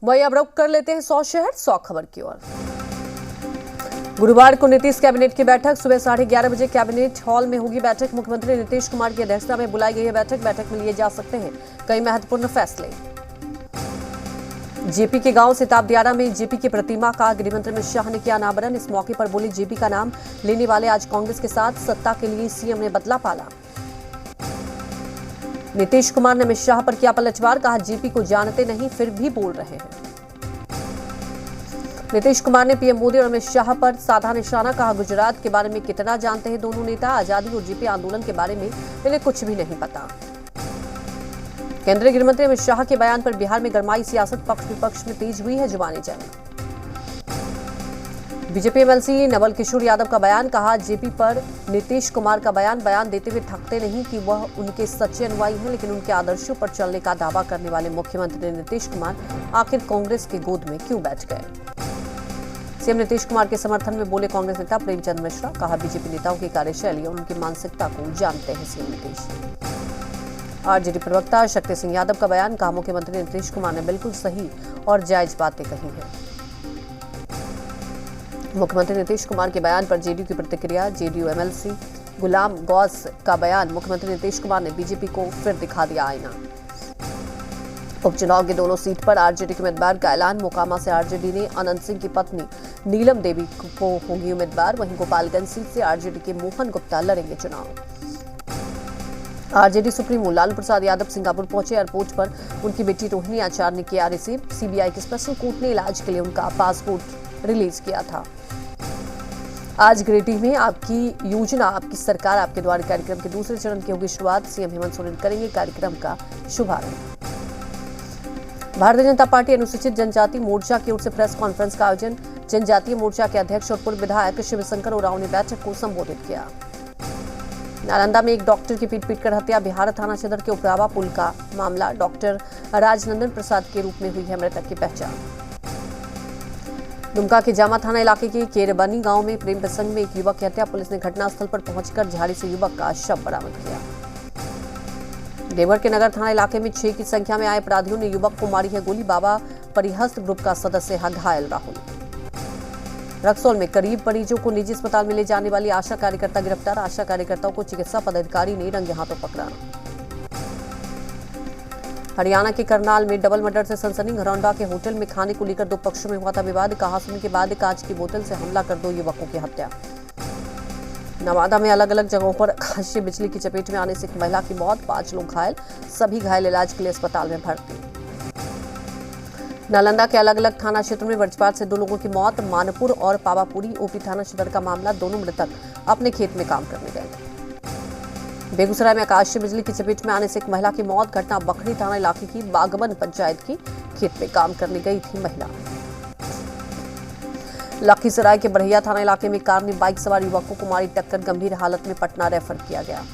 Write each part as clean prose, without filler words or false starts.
वही अब रुख कर लेते हैं 100 शहर 100 खबर की ओर। गुरुवार को नीतीश कैबिनेट की बैठक सुबह 11:30 बजे कैबिनेट हॉल में होगी बैठक। मुख्यमंत्री नीतीश कुमार की अध्यक्षता में बुलाई गई है बैठक में लिए जा सकते हैं कई महत्वपूर्ण फैसले। जेपी के गांव सिताब दियारा में जेपी की प्रतिमा का गृहमंत्री अमित शाह ने किया अनावरण। इस मौके पर बोली, जेपी का नाम लेने वाले आज कांग्रेस के साथ सत्ता के लिए सीएम ने बदला पाला। नीतीश कुमार ने अमित शाह पर किया पलटवार, कहा जेपी को जानते नहीं फिर भी बोल रहे हैं। नीतीश कुमार ने पीएम मोदी और अमित शाह पर साधा निशाना, कहा गुजरात के बारे में कितना जानते हैं दोनों नेता, आजादी और जेपी आंदोलन के बारे में इन्हें कुछ भी नहीं पता। केंद्रीय गृहमंत्री अमित शाह के बयान पर बिहार में गरमाई सियासत, पक्ष विपक्ष में तेज हुई है जुबानी जंग। बीजेपी एमएलसी नवल किशोर यादव का बयान, कहा जेपी पर नीतीश कुमार का बयान देते हुए थकते नहीं कि वह उनके सच्चे अनुयायी हैं, लेकिन उनके आदर्शों पर चलने का दावा करने वाले मुख्यमंत्री नीतीश कुमार आखिर कांग्रेस की गोद में क्यों बैठ गए। सीएम नीतीश कुमार के समर्थन में बोले कांग्रेस नेता प्रेमचंद मिश्रा, कहा बीजेपी नेताओं की कार्यशैली और उनकी मानसिकता को जानते हैं सीएम नीतीश। आरजेडी प्रवक्ता शक्ति सिंह यादव का बयान, कहा मुख्यमंत्री नीतीश कुमार ने बिल्कुल सही और जायज बातें कही हैं। मुख्यमंत्री नीतीश कुमार के बयान पर जेडीयू की प्रतिक्रिया, जेडीयू एमएलसी गुलाम गौस का बयान, मुख्यमंत्री नीतीश कुमार ने बीजेपी को फिर दिखा दिया आईना। उपचुनाव की दोनों सीट पर आरजेडी के उम्मीदवार का ऐलान, मोकामा से आरजेडी ने अनंत सिंह की पत्नी नीलम देवी को होगी उम्मीदवार, वहीं गोपालगंज सीट से आरजेडी के मोहन गुप्ता लड़ेंगे चुनाव। RJD supremo Lalu Prasad Yadav Singapore पहुंचे। एयरपोर्ट पर उनकी बेटी रोहिणी आचार्य ने किया रिसीव। सीबीआई की स्पेशल कोर्ट ने इलाज के लिए उनका पासपोर्ट रिलीज किया था। आज गिरिडीह में आपकी योजना आपकी सरकार आपके द्वार कार्यक्रम के दूसरे चरण की होगी शुरुआत। सीएम हेमंत सोरेन करेंगे कार्यक्रम का शुभारंभ। भारतीय जनता पार्टी अनुसूचित जनजाति मोर्चा की ओर से प्रेस कॉन्फ्रेंस का आयोजन। जनजातीय मोर्चा के अध्यक्ष और पूर्व विधायक शिवशंकर उरांव ने बैठक को संबोधित किया। नालंदा में एक डॉक्टर की पीट-पीटकर हत्या, बिहार थाना क्षेत्र के उपरावा पुल का मामला। डॉक्टर राजनंदन प्रसाद के रूप में हुई है मृतक की पहचान। दुमका के जामा थाना इलाके के केरबनी गांव में प्रेम प्रसंग में एक युवक की हत्या, पुलिस ने घटनास्थल पर पहुंचकर झाड़ी से युवक का शव बरामद किया। देवर के नगर थाना इलाके में 6 की संख्या में आए अपराधियों ने युवक को मारी है गोली। बाबा परिहस्त ग्रुप का सदस्य है घायल राहुल। रक्सौल में करीब मरीजों को निजी अस्पताल में ले जाने वाली आशा कार्यकर्ता गिरफ्तार। आशा कार्यकर्ताओं को चिकित्सा पदाधिकारी ने रंगे हाथों पकड़ा। हरियाणा के करनाल में डबल मर्डर से सनसनी। घरौंडा के होटल में खाने को लेकर दो पक्षों में हुआ था विवाद। कहासुनी के बाद कांच की बोतल से हमला कर 2 युवकों की हत्या। नवादा में अलग अलग जगहों पर आकाशीय बिजली की चपेट में आने से एक महिला की मौत, 5 लोग घायल। सभी घायल इलाज के लिए अस्पताल में भर्ती। नालंदा के अलग अलग थाना क्षेत्र में वज्रपात से 2 लोगों की मौत। मानपुर और पावापुरी ओपी थाना क्षेत्र का मामला, दोनों मृतक अपने खेत में काम करने गए थे। बेगूसराय में आकाशीय बिजली की चपेट में आने से एक महिला की मौत। घटना बखरी थाना इलाके की बागमन पंचायत की, खेत में काम करने गई थी महिला। लखीसराय के बढ़ैया थाना इलाके में कार ने बाइक सवार युवकों को मारी टक्कर, गंभीर हालत में पटना रेफर किया गया।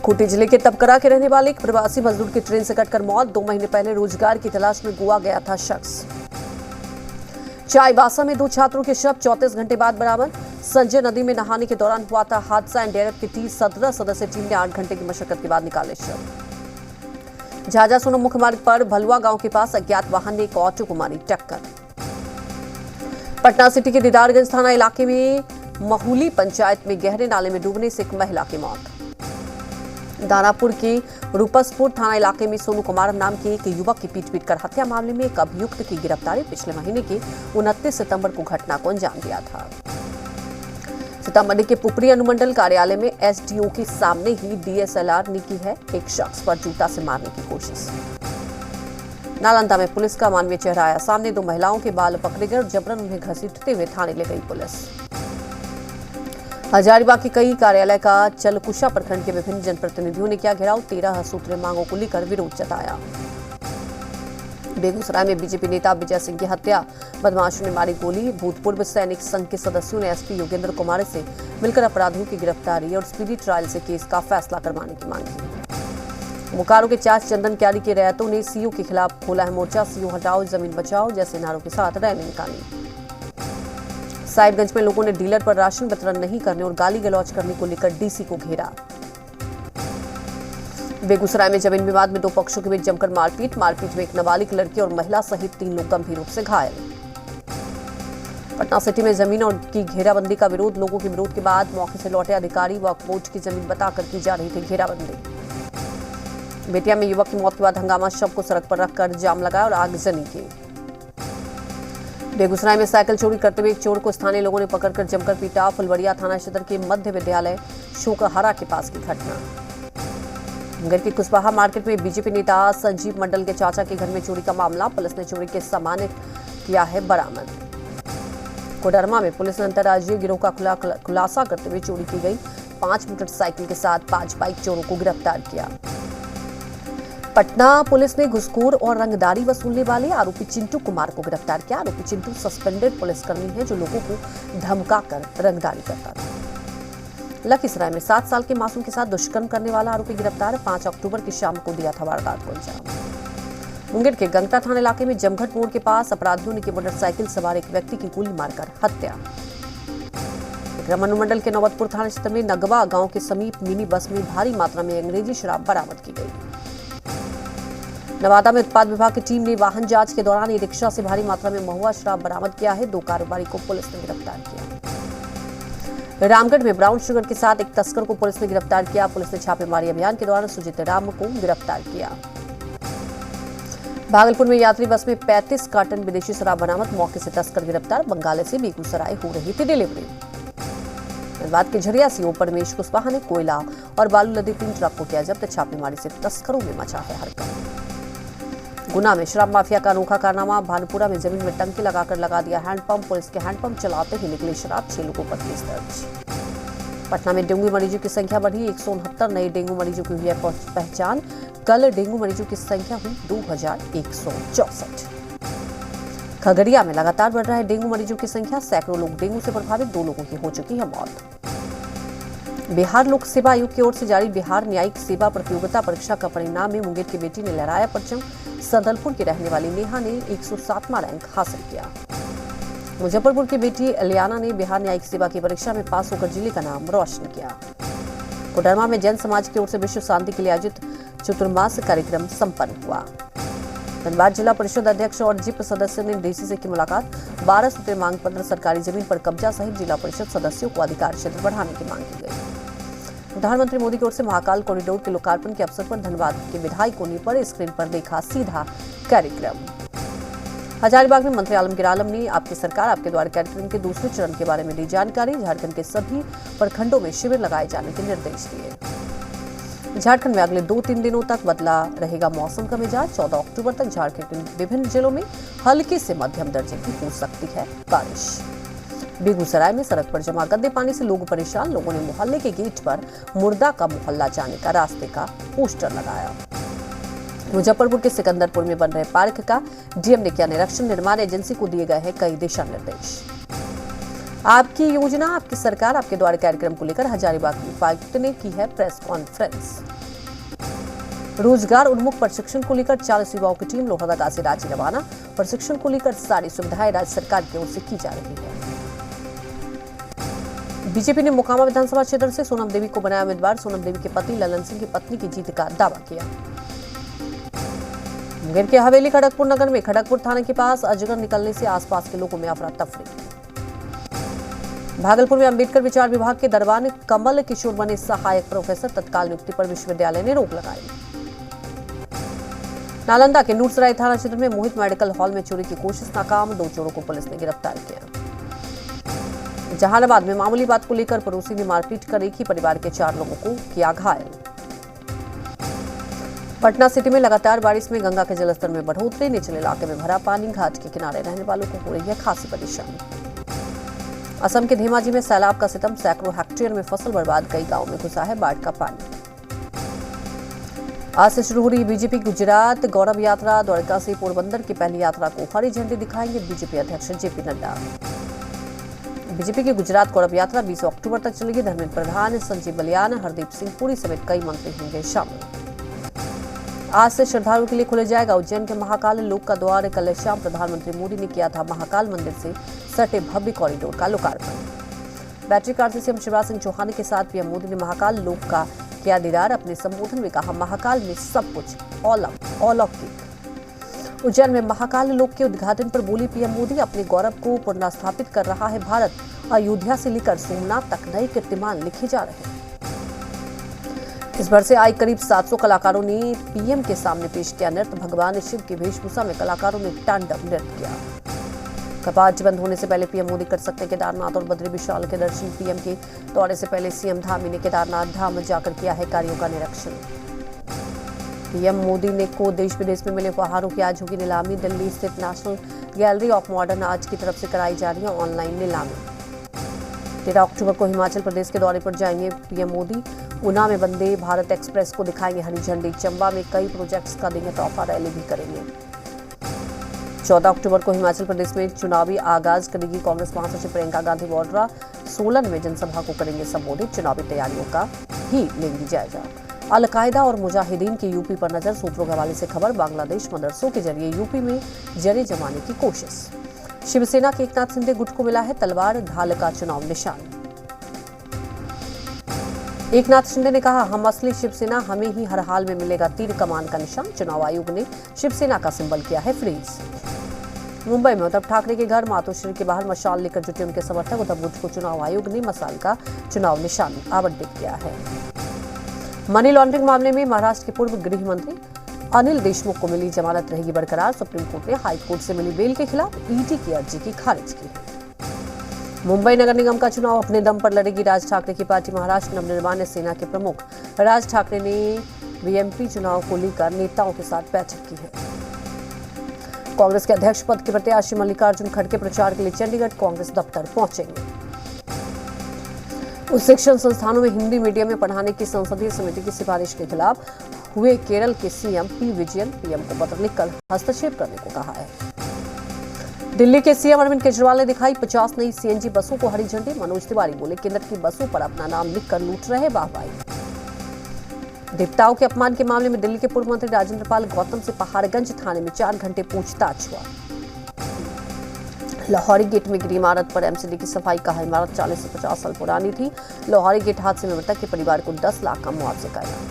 खूंटी जिले के तपकरा के रहने वाले एक प्रवासी मजदूर की ट्रेन से कटकर मौत। 2 महीने पहले रोजगार की तलाश में गोवा गया था शख्स। चाईबासा में 2 छात्रों के शव 34 घंटे बाद बरामद। संजय नदी में नहाने के दौरान हुआ था हादसा। एनडीआरएफ की टीम 17 सदस्यीय टीम ने 8 घंटे की मशक्कत के बाद निकाले शव। झाझा सोनो मुख्य मार्ग पर भलुआ गांव के पास अज्ञात वाहन ने एक ऑटो को मारी टक्कर। पटना सिटी के दीदारगंज थाना इलाके में महूली पंचायत में गहरे नाले में डूबने से एक महिला की मौत। दानापुर के रूपसपुर थाना इलाके में सोनू कुमार नाम के एक युवक की पीट कर हत्या मामले में एक अभियुक्त की गिरफ्तारी। पिछले महीने के 29 सितंबर को घटना को अंजाम दिया था। सीतामढ़ी के पुपरी अनुमंडल कार्यालय में एसडीओ के सामने ही डीएसएलआर ने की है एक शख्स पर जूता से मारने की कोशिश। नालंदा में पुलिस का मानवीय चेहरा आया सामने। 2 महिलाओं के बाल पकड़े गए और जबरन उन्हें घसीटते हुए थाने ले गई पुलिस। हजारीबाग के कई कार्यालय का चलकुशा प्रखंड के विभिन्न जनप्रतिनिधियों ने किया घेराव। 13 सूत्रीय मांगों को लेकर विरोध जताया। बेगूसराय में बीजेपी नेता विजय सिंह की हत्या, बदमाशों ने मारी गोली। भूतपूर्व सैनिक संघ के सदस्यों ने एसपी योगेंद्र कुमार से मिलकर अपराधियों की गिरफ्तारी और स्पीडी ट्रायल से केस का फैसला करवाने की मांग की। बोकारो के चास चंदन क्यारी के रैयतों ने सीओ के खिलाफ खोला है मोर्चा। सीओ हटाओ जमीन बचाओ जैसे नारों के साथ रैली निकाली। साहिबगंज में लोगों ने डीलर पर राशन वितरण नहीं करने और गाली गलौज करने को लेकर डीसी को घेरा। बेगूसराय में जमीन विवाद में दो पक्षों के बीच जमकर मारपीट में एक नाबालिग लड़की और महिला सहित 3 लोग गंभीर रूप से घायल। पटना सिटी में जमीन और की घेराबंदी का विरोध। लोगों के विरोध के बाद मौके से लौटे अधिकारी वक्फ बोर्ड की जमीन बताकर की जा रही थी घेराबंदी। बेतिया में युवक की मौत के बाद हंगामा, शव को सड़क पर रखकर जाम लगाया और आगजनी की। बेगूसराय में साइकिल चोरी करते हुए एक चोर को स्थानीय लोगों ने पकड़कर जमकर पीटा। फुलवड़िया थाना क्षेत्र के मध्य विद्यालय शोकहरा के पास की घटना। मुंगेर की कुशवाहा मार्केट में बीजेपी नेता संजीव मंडल के चाचा के घर में चोरी का मामला। पुलिस ने चोरी के सामान किया है बरामद। कोडरमा में पुलिस ने अंतर्राज्यीय गिरोह का खुलासा करते हुए चोरी की गई 5 मोटरसाइकिल के साथ 5 बाइक चोरों को गिरफ्तार किया। पटना पुलिस ने घुसखोर और रंगदारी वसूलने वाले आरोपी चिंटू कुमार को गिरफ्तार किया। आरोपी चिंटू सस्पेंडेड पुलिसकर्मी है जो लोगों को धमकाकर रंगदारी करता था। लखीसराय में 7 साल के मासूम के साथ दुष्कर्म करने वाला आरोपी गिरफ्तार। 5 अक्टूबर की शाम को दिया था वारदात को अंजाम। मुंगेर के गंगटा थाना इलाके में जमघट मोड़ के पास अपराधियों ने की मोटरसाइकिल सवार एक व्यक्ति की गोली मारकर हत्या। अनुमंडल के नौबतपुर थाना क्षेत्र में नगवा गांव के समीप मिनी बस में भारी मात्रा में अंग्रेजी शराब बरामद की गई। नवादा में उत्पाद विभाग की टीम ने वाहन जांच के दौरान ई-रिक्शा से भारी मात्रा में महुआ शराब बरामद किया है। 2 कारोबारी को पुलिस ने गिरफ्तार किया। रामगढ़ में ब्राउन शुगर के साथ एक तस्कर को पुलिस ने गिरफ्तार किया। पुलिस ने छापेमारी अभियान के दौरान सुजीत राम को गिरफ्तार किया। भागलपुर में यात्री बस में 35 कार्टन विदेशी शराब बरामद। मौके से तस्कर गिरफ्तार। बंगाल से बेगूसराय हो रही थी डिलीवरी। धनबाद के झरिया सीओ परमेश कुशवाहा ने कोयला और बालू लदे 3 ट्रक को किया जब्त। छापेमारी से तस्करों में मचा है हड़कंप। गुना में शराब माफिया का अनोखा कारनामा। भानुपुरा में जमीन में टंकी लगाकर लगा दिया हैंडपंप। पुलिस के हैंडपंप चलाते ही निकली शराब। 6 लोगों पर केस दर्ज। पटना में डेंगू मरीजों की संख्या बढ़ी। 169 नए डेंगू मरीजों की हुई है पहचान। कल डेंगू मरीजों की संख्या हुई 2164। खगड़िया में लगातार बढ़ रहा है डेंगू मरीजों की संख्या। सैकड़ों लोग डेंगू से प्रभावित, 2 लोगों की हो चुकी है मौत। बिहार लोक सेवा आयोग की ओर से जारी बिहार न्यायिक सेवा प्रतियोगिता परीक्षा का परिणाम में मुंगेर की बेटी ने लहराया परचम। सदलपुर की रहने वाली नेहा ने 107वां रैंक हासिल किया। मुजफ्फरपुर की बेटी अलियाना ने बिहार न्यायिक सेवा की परीक्षा में पास होकर जिले का नाम रोशन किया। कोडरमा में जैन समाज की ओर से विश्व शांति के लिए आयोजित चतुर्मास कार्यक्रम संपन्न हुआ। धनबाद जिला परिषद अध्यक्ष और जिप सदस्य ने डीसी से की मुलाकात। 12 सूत्रीय मांग पत्र, सरकारी जमीन पर कब्जा सहित जिला परिषद सदस्यों को अधिकार क्षेत्र बढ़ाने की मांग की गई। प्रधानमंत्री मोदी की ओर से महाकाल कॉरिडोर के लोकार्पण के अवसर पर धनबाद के विधायक कोनी पर स्क्रीन पर देखा सीधा कार्यक्रम। हजारीबाग में मंत्री आलमगीर आलम ने आपकी सरकार आपके द्वार कार्यक्रम के दूसरे चरण के बारे में दी जानकारी। झारखंड के सभी प्रखंडों में शिविर लगाए जाने के निर्देश दिए। झारखंड में अगले 2-3 दिनों तक बदला रहेगा मौसम का मिजाज। 14 अक्टूबर तक झारखंड के विभिन्न जिलों में हल्की से मध्यम दर्जे की हो सकती है बारिश। बेगूसराय में सड़क पर जमा गंदे पानी से लोग परेशान। लोगों ने मोहल्ले के गेट पर मुर्दा का मोहल्ला जाने का रास्ते का पोस्टर लगाया। मुजफ्फरपुर के सिकंदरपुर में बन रहे पार्क का डीएम ने किया निरीक्षण। निर्माण एजेंसी को दिए गए हैं कई दिशा निर्देश। आपकी योजना आपकी सरकार आपके द्वार कार्यक्रम को लेकर हजारीबाग की उपायुक्त ने की है प्रेस कॉन्फ्रेंस। रोजगार उन्मुख प्रशिक्षण को लेकर 40 युवाओं की टीम लोहरदगा से रांची रवाना। प्रशिक्षण को लेकर सारी सुविधाएं राज्य सरकार की ओर से की जा रही है। बीजेपी ने मोकामा विधानसभा क्षेत्र से सोनम देवी को बनाया उम्मीदवार। सोनम देवी के पति ललन सिंह की पत्नी की जीत का दावा किया। मुंगेर के हवेली खड़गपुर नगर में खड़गपुर थाने के पास अजगर निकलने से आसपास के लोगों में अफरा तफरी। भागलपुर में अंबेडकर विचार विभाग के दरबान कमल किशोर बने सहायक प्रोफेसर। तत्काल नियुक्ति पर विश्वविद्यालय ने रोक लगाई। नालंदा के नूरसराय थाना क्षेत्र में मोहित मेडिकल हॉल में चोरी की कोशिश नाकाम। 2 चोरों को पुलिस ने गिरफ्तार किया। जहानाबाद में मामूली बात को लेकर पड़ोसी ने मारपीट कर एक ही परिवार के 4 लोगों को किया घायल। पटना सिटी में लगातार बारिश में गंगा के जलस्तर में बढ़ोतरी। निचले इलाके में भरा पानी। घाट के किनारे रहने वालों को हो रही है खासी परेशानी। असम के धेमाजी में सैलाब का सितम। सैकड़ों हेक्टेयर में फसल बर्बाद। कई गांवों में घुसा है बाढ़ का पानी। आज से शुरू हो रही बीजेपी गुजरात गौरव यात्रा। द्वारका से पोरबंदर की पहली यात्रा को हरी झंडी दिखाएंगे बीजेपी अध्यक्ष जेपी नड्डा। बीजेपी की गुजरात गौरव यात्रा 20 अक्टूबर तक चलेगी। धर्मेंद्र प्रधान, संजीव बलियान, हरदीप सिंह पुरी समेत कई मंत्री होंगे शामिल। आज से श्रद्धालुओं के लिए खोला जाएगा उज्जैन के महाकाल लोक का द्वार। कल शाम प्रधानमंत्री मोदी ने किया था महाकाल मंदिर से सटे भव्य कॉरिडोर का लोकार्पण। बैटरी कार से सीएम शिवराज सिंह चौहान के साथ पीएम मोदी ने महाकाल लोक का किया दीदार। अपने संबोधन में कहा, महाकाल में सब कुछ अलौकिक। उज्जैन में महाकाल लोक के उद्घाटन पर बोली पीएम मोदी, अपने गौरव को पुनर्स्थापित कर रहा है भारत। अयोध्या से लेकर सोमनाथ तक नए कीर्तिमान लिखे जा रहे हैं। इस बार से आए करीब 700 कलाकारों ने पीएम के सामने पेश किया नृत्य। भगवान शिव की वेशभूषा में कलाकारों ने तांडव नृत्य किया। कपाट बंद होने से पहले पीएम मोदी कर सकते केदारनाथ और बद्री विशाल के दर्शन। पीएम के दौरे से पहले सीएम धामी ने केदारनाथ धाम जाकर किया है कार्यों का निरीक्षण। पीएम मोदी ने को देश विदेश में मिले उपहारों की आज होगी नीलामी। दिल्ली स्थित national gallery of modern art की तरफ से कराई जा रही है ऑनलाइन नीलामी। 13 अक्टूबर को हिमाचल प्रदेश के दौरे पर जाएंगे पीएम मोदी। ऊना में वंदे भारत एक्सप्रेस को दिखाएंगे हरी झंडी। चंबा में कई प्रोजेक्ट्स का देंगे तोहफा, रैली भी करेंगे। 14 अक्टूबर को हिमाचल प्रदेश में चुनावी आगाज करेगी कांग्रेस महासचिव प्रियंका गांधी वाड्रा। सोलन में जनसभा को करेंगे संबोधित। चुनावी तैयारियों का ही लेंगी जायजा। अलकायदा और मुजाहिदीन की यूपी पर नजर। सूत्रों के हवाले से खबर, बांग्लादेश मदरसों के जरिए यूपी में जरे जमाने की कोशिश। शिवसेना के एकनाथ शिंदे गुट को मिला है तलवार ढाल का चुनाव निशान। एकनाथ शिंदे ने कहा, हम असली शिवसेना, हमें ही हर हाल में मिलेगा तीर कमान का निशान। चुनाव आयोग ने शिवसेना का सिंबल किया है फ्रीज। मुंबई में उद्धव ठाकरे के घर मातोश्री के बाहर मशाल लेकर जुटे उनके समर्थक। उद्धव गुट को चुनाव आयोग ने मशाल का चुनाव निशान आवंटित किया है। मनी लॉन्ड्रिंग मामले में महाराष्ट्र के पूर्व गृह मंत्री अनिल देशमुख को मिली जमानत रहेगी बरकरार। सुप्रीम कोर्ट ने हाई कोर्ट से मिली बेल के खिलाफ ईडी की अर्जी की खारिज की है। मुंबई नगर निगम का चुनाव अपने दम पर लड़ेगी राज ठाकरे की पार्टी। महाराष्ट्र नवनिर्माण सेना के प्रमुख राज ठाकरे ने बीएमपी चुनाव को लेकर नेताओं के साथ बैठक की है। कांग्रेस के अध्यक्ष पद के प्रत्याशी मल्लिकार्जुन खड़गे प्रचार के लिए चंडीगढ़ कांग्रेस दफ्तर पहुंचेंगे। उच्च शिक्षण संस्थानों में हिंदी मीडियम में पढ़ाने की संसदीय समिति की सिफारिश के खिलाफ हुए केरल के सीएम पी विजयन पीएम को पत्र लिखकर हस्तक्षेप करने को कहा है। दिल्ली के सीएम अरविंद केजरीवाल ने दिखाई 50 नई सीएनजी बसों को हरी झंडी। मनोज तिवारी बोले, केंद्र की बसों पर अपना नाम लिखकर लूट रहे वाहवाही। देवताओं के अपमान के मामले में दिल्ली के पूर्व मंत्री राजेंद्र पाल गौतम से पहाड़गंज थाने में 4 घंटे पूछताछ हुआ। लाहौरी गेट में गिरी इमारत पर एमसीडी की सफाई कहा, इमारत 40 से 50 साल पुरानी थी। लाहौरी गेट हादसे में मृतक के परिवार को 10 लाख का मुआवजे का ऐलान।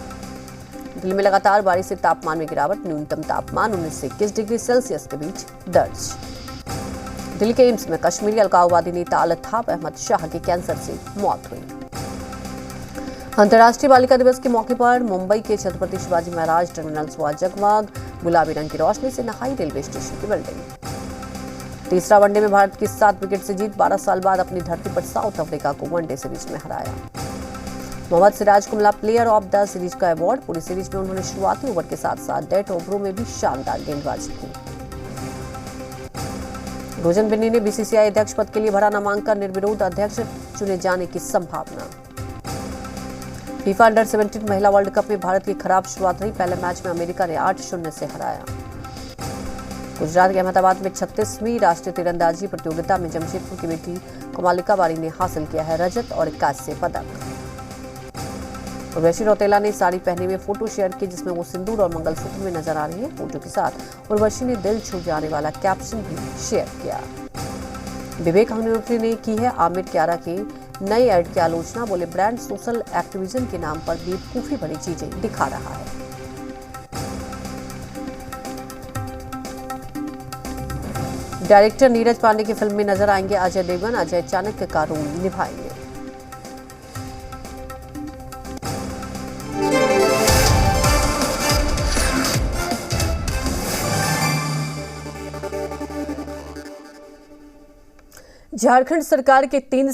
दिल्ली में लगातार बारिश से तापमान में गिरावट। न्यूनतम तापमान 19 से 21 डिग्री सेल्सियस के बीच दर्ज। दिल्ली के एम्स में कश्मीरी अलगाववादी नेता अल्ताफ अहमद शाह की कैंसर से मौत हुई। अंतर्राष्ट्रीय बालिका दिवस के मौके पर मुंबई के छत्रपति शिवाजी महाराज टर्मिनल्स हुआ जगमग। गुलाबी रंग की रोशनी से नहाई रेलवे स्टेशन की बिल्डिंग। तीसरा वनडे में भारत की 7 विकेट से जीत। 12 साल बाद अपनी धरती पर साउथ अफ्रीका को वनडे सीरीज में हराया। मोहम्मद सिराज को मिला प्लेयर ऑफ द सीरीज का अवार्ड। पूरी सीरीज में उन्होंने शुरुआती ओवर के साथ साथ डेथ ओवरों में भी शानदार गेंदबाजी की। रोजन बिन्नी ने बीसीसीआई अध्यक्ष पद के लिए भरा नामांकन। निर्विरोध अध्यक्ष चुने जाने की संभावना। फीफा अंडर 17 महिला वर्ल्ड कप में भारत की खराब शुरुआत रही। पहले मैच में अमेरिका ने 8-0 से हराया। गुजरात के अहमदाबाद में 36वीं राष्ट्रीय तीरंदाजी प्रतियोगिता में जमशेदपुर की बेटी कोमालिका बारी ने हासिल किया है रजत और कांस्य पदक। उर्वशी रौतेला ने साड़ी पहने में फोटो शेयर की, जिसमें वो सिंदूर और मंगलसूत्र में नजर आ रही है। फोटो के साथ उर्वशी ने दिल छू जाने वाला कैप्शन भी शेयर किया। विवेक अग्निहोत्री ने की है आमिर क्यारा के नए ऐड की आलोचना। बोले, ब्रांड सोशल एक्टिविज्म के नाम पर बेवकूफी भरी चीजें दिखा रहा है। डायरेक्टर नीरज पांडे की फिल्म में नजर आएंगे अजय देवगन। अजय चाणक्य का रोल निभाएंगे। झारखंड सरकार के 3